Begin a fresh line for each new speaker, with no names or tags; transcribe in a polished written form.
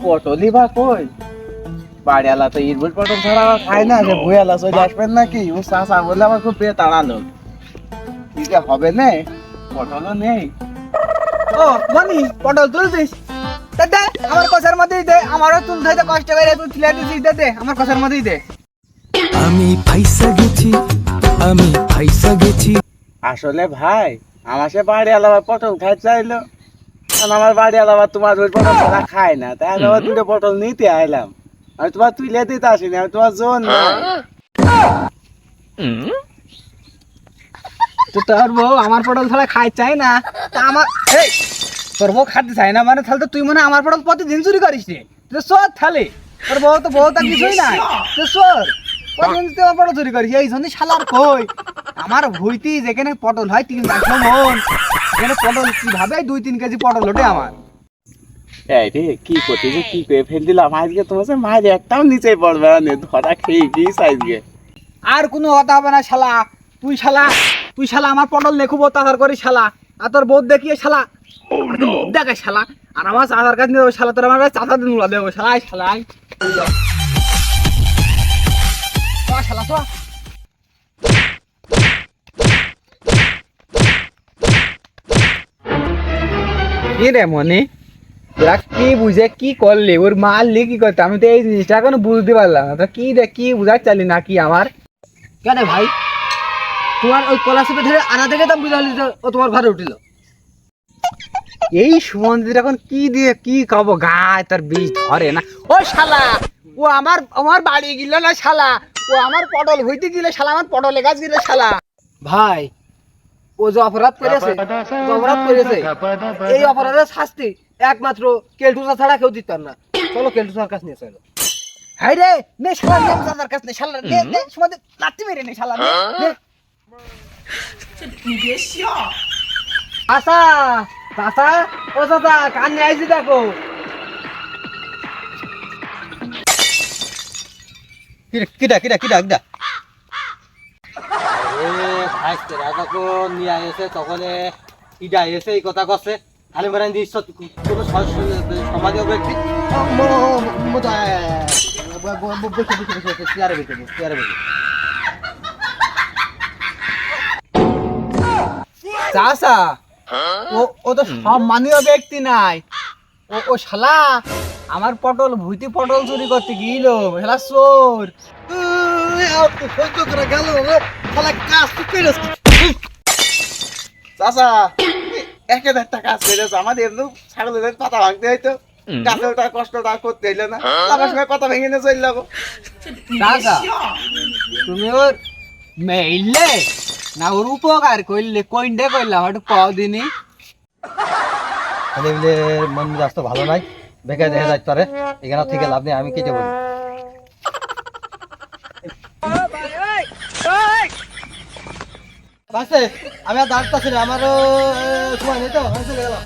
পটলই বা কই বাড়িওয়ালা তো ইরবুল পটল ছাড়া আর খায় না, যে ভুয়ালা চলে আসবেন নাকি? ও চাচা বলে আমার খুব পেয়ে তাড়ালো, কি যে হবে না, পটলও নেই।
ও মনি পটল তুলছিস? দে আমার কষার মধ্যেই দে, আমারও তুলতে হইতে কষ্ট করে তুই তুলে দিছিস, দে আমার কষার মধ্যেই দে।
আমি ফাইসা গেছি, আমি ফাইসা গেছি।
আসলে ভাই আমার সে বাড়িওয়ালা পটল খাই চাইলো, কারণ আমার বাড়িওয়ালা তোমার ওই পটল ছাড়া খায় না, তাই আমি আবার দুটো পটল নিতে আইলাম। আমি তোমার তুলে দিতে আসিনি, আমি তোমার জোন না।
তো তোর বউ আমার পটল ছাড়া খাই চাই না, তা আমার এই তোর বউ খাতে চাই না মানে তাহলে তো তুই মনে হয় আমার পটল প্রতিদিন চুরি করিস রে। তুই চোর তাহলে, তোর বউ তো কিছুই নাই, তুই চোর। প্রতিদিন তুই আমার পটল চুরি করিস, এই জন্য শালার কই আমার ভুইতি যেখানে পটল হয় 3-4 মন, এখানে পটল কিভাবে 2-3 কেজি পটল ওঠে আমার।
এই রে কি করতে যে কি করে ফেল দিলাম আজকে, তোমার সে মায়ের একটাও নিচে পড়বে না, ধরা খেয়ে গিয়েছ আজকে।
আর কোনো কথা হবে না শালা, তুই শালা আমার পটল লেখুব তাহার করি শালা, আর তোর বউ দেখিয়ে শালা দেখে শালা, আর আমার চাচার কাছে নিয়ে শালা, তোর আমার চাচা দিন দেবো শালা, শালা শালা তো কি রে মনি, তোরা কি বুঝে কি করলি, ওর মারলি কি করতে? আমি তো এই জিনিসটা এখনো বুঝতে পারলাম না, তো কি রে কি বুঝার চালি না কি আমার? কেন ভাই তোমার ওই কলাশিপে ধরে আনা থেকে তো বুঝালি ও তোমার ঘরে উঠিল? এই সুমন্দির এখন কি দিয়ে কি খাবো, গায়ে তার বীজ ধরে না। ও শালা, ও আমার বাড়ি গিল না শালা, ও আমার পটল হইতে গেলে শালা, আমার পটলে গাছ গেলে শালা। ভাই ও যে অপরাধ করেছে, এই অপরাধের শাস্তি একমাত্র কেলটুসা ছাড়া কেউ দিতাম না। চলো কেলটুসার কাছে নিয়ে চলো। হাই রে নে শালা, নে দাদার কাছে নে শালা, নে সময় লাত্তি মেরে নে শালা, নে আচ্ছা চাচা, ও চাচা কানে আইছি দেখো। কিডা কিডা কিডা কিডা ভাই তেরা যখন নিয়ে এসে তখন ইডা এসে এই কথা কছে, খালি বেড়ান দিস কোনো সমাজে ব্যক্তি চাচা, ও তো সম্মানীয় ব্যক্তি নাই, ও শালা আমার পটল ভুইতি পটল চুরি করতে গিয়েছিল, শালা চোর। সহ্য করে গেল শালা, কাজ তো করেছ
চাচা একের একটা কাজ করেছে, আমাদের এমনি ছাগলের পাতা ভাঙতে হইতো, কাছে ওটা কষ্টটা করতে হইলো না, আমার সঙ্গে পাতা ভেঙে নিয়ে চলে যাবো।
চাচা তুমি ওর মেইলে না ওর উপকার করলে, কইন্ডে করলাম একটু পাও দিনি। মন মেজাজ তো ভালো নাই, বেকার দেখা যাচ্ছে পারে, এখানে থেকে লাভ নেই, আমি কেটে বলি। আমি আর দাঁড়াচ্ছি না, আমারও সময় নেই তো, আমি চলে গেলাম।